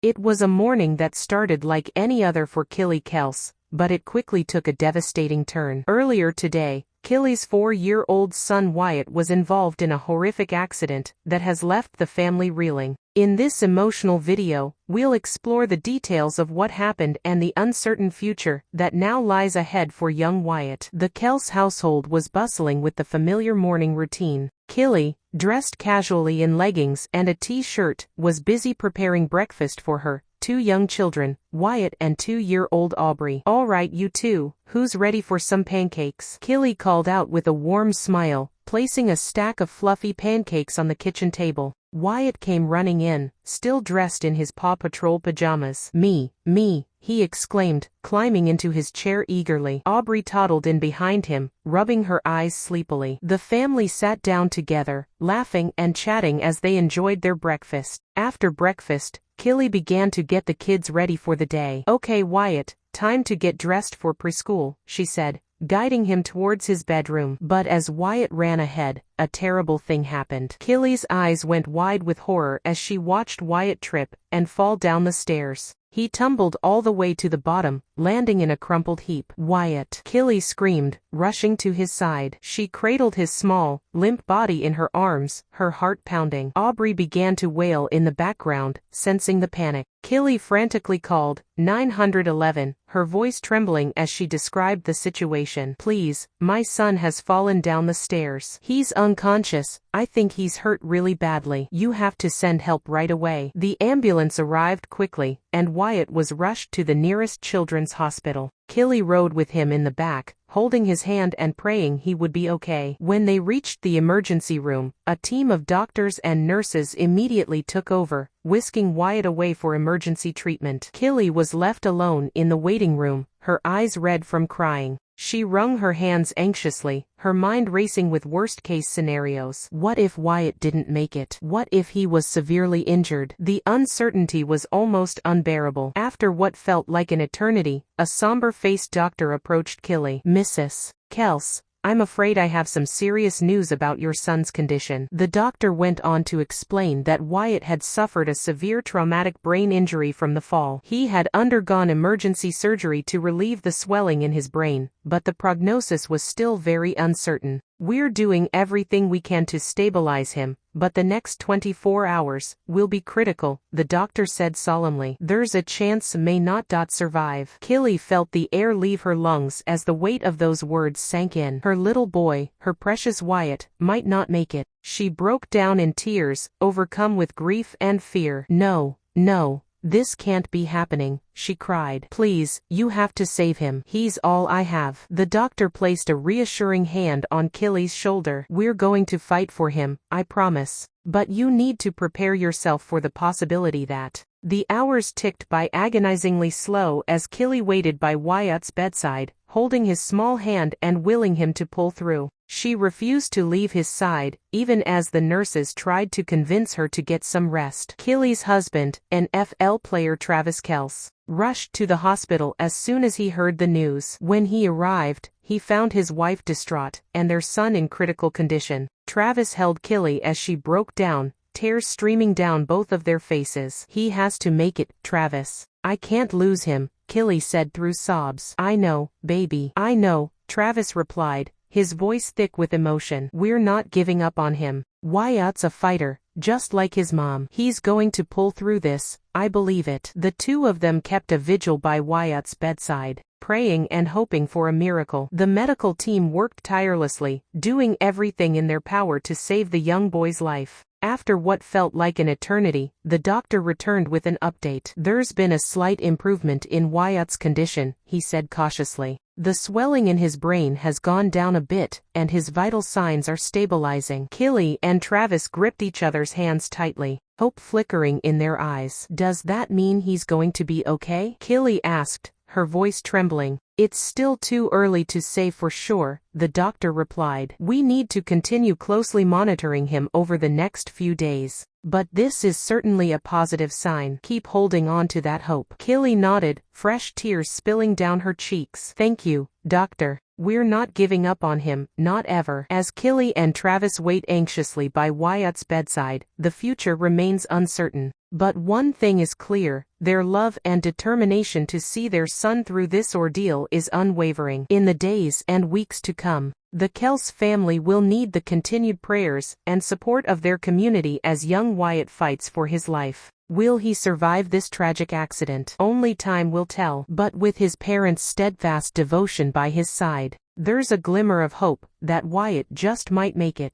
It was a morning that started like any other for kelce, but it quickly took a devastating turn. Earlier today, Kylie's 4-year-old son Wyatt was involved in a horrific accident that has left the family reeling. In this emotional video, we'll explore the details of what happened and the uncertain future that now lies ahead for young Wyatt. The Kelce household was bustling with the familiar morning routine. Kylie, dressed casually in leggings and a t-shirt, was busy preparing breakfast for her 2 young children, Wyatt and 2-year-old Aubrey. "All right, you two, who's ready for some pancakes?" Kylie called out with a warm smile, placing a stack of fluffy pancakes on the kitchen table. Wyatt came running in, still dressed in his Paw Patrol pajamas. Me, he exclaimed, climbing into his chair eagerly. Aubrey toddled in behind him, rubbing her eyes sleepily. The family sat down together, laughing and chatting as they enjoyed their breakfast. After breakfast, Kylie began to get the kids ready for the day. "Okay, Wyatt, time to get dressed for preschool," she said, guiding him towards his bedroom. But as Wyatt ran ahead, a terrible thing happened. Kylie's eyes went wide with horror as she watched Wyatt trip and fall down the stairs. He tumbled all the way to the bottom, landing in a crumpled heap. "Wyatt!" Kylie screamed, rushing to his side. She cradled his small, limp body in her arms, her heart pounding. Aubrey began to wail in the background, sensing the panic. Kylie frantically called 911, her voice trembling as she described the situation. "Please, my son has fallen down the stairs. He's unconscious. I think he's hurt really badly. You have to send help right away." The ambulance arrived quickly, and Wyatt was rushed to the nearest children's hospital. Kylie rode with him in the back, holding his hand and praying he would be okay. When they reached the emergency room, a team of doctors and nurses immediately took over, whisking Wyatt away for emergency treatment. Kylie was left alone in the waiting room, her eyes red from crying. She wrung her hands anxiously, her mind racing with worst-case scenarios. What if Wyatt didn't make it? What if he was severely injured? The uncertainty was almost unbearable. After what felt like an eternity, a somber-faced doctor approached Kylie. "Mrs. Kelce, I'm afraid I have some serious news about your son's condition." The doctor went on to explain that Wyatt had suffered a severe traumatic brain injury from the fall. He had undergone emergency surgery to relieve the swelling in his brain, but the prognosis was still very uncertain. "We're doing everything we can to stabilize him, but the next 24 hours will be critical," the doctor said solemnly. "There's a chance may not survive." Kylie felt the air leave her lungs as the weight of those words sank in. Her little boy, her precious Wyatt, might not make it. She broke down in tears, overcome with grief and fear. No, this can't be happening," she cried. "Please, you have to save him. He's all I have." The doctor placed a reassuring hand on Kylie's shoulder. "We're going to fight for him, I promise. But you need to prepare yourself for the possibility that..." The hours ticked by agonizingly slow as Kylie waited by Wyatt's bedside, holding his small hand and willing him to pull through. She refused to leave his side, even as the nurses tried to convince her to get some rest. Kylie's husband, NFL player Travis Kelce, rushed to the hospital as soon as he heard the news. When he arrived, he found his wife distraught, and their son in critical condition. Travis held Kylie as she broke down, tears streaming down both of their faces. "He has to make it, Travis. I can't lose him," Kylie said through sobs. "I know, baby. I know," Travis replied, his voice thick with emotion. "We're not giving up on him. Wyatt's a fighter, just like his mom. He's going to pull through this, I believe it." The two of them kept a vigil by Wyatt's bedside, praying and hoping for a miracle. The medical team worked tirelessly, doing everything in their power to save the young boy's life. After what felt like an eternity, the doctor returned with an update. "There's been a slight improvement in Wyatt's condition," he said cautiously. "The swelling in his brain has gone down a bit, and his vital signs are stabilizing." Kylie and Travis gripped each other's hands tightly, hope flickering in their eyes. "Does that mean he's going to be okay?" Kylie asked, her voice trembling. "It's still too early to say for sure," the doctor replied. "We need to continue closely monitoring him over the next few days. But this is certainly a positive sign. Keep holding on to that hope." Kylie nodded, fresh tears spilling down her cheeks. "Thank you, doctor. We're not giving up on him, not ever." As Kylie and Travis wait anxiously by Wyatt's bedside, the future remains uncertain. But one thing is clear, their love and determination to see their son through this ordeal is unwavering. In the days and weeks to come, the Kelce family will need the continued prayers and support of their community as young Wyatt fights for his life. Will he survive this tragic accident? Only time will tell. But with his parents' steadfast devotion by his side, there's a glimmer of hope that Wyatt just might make it.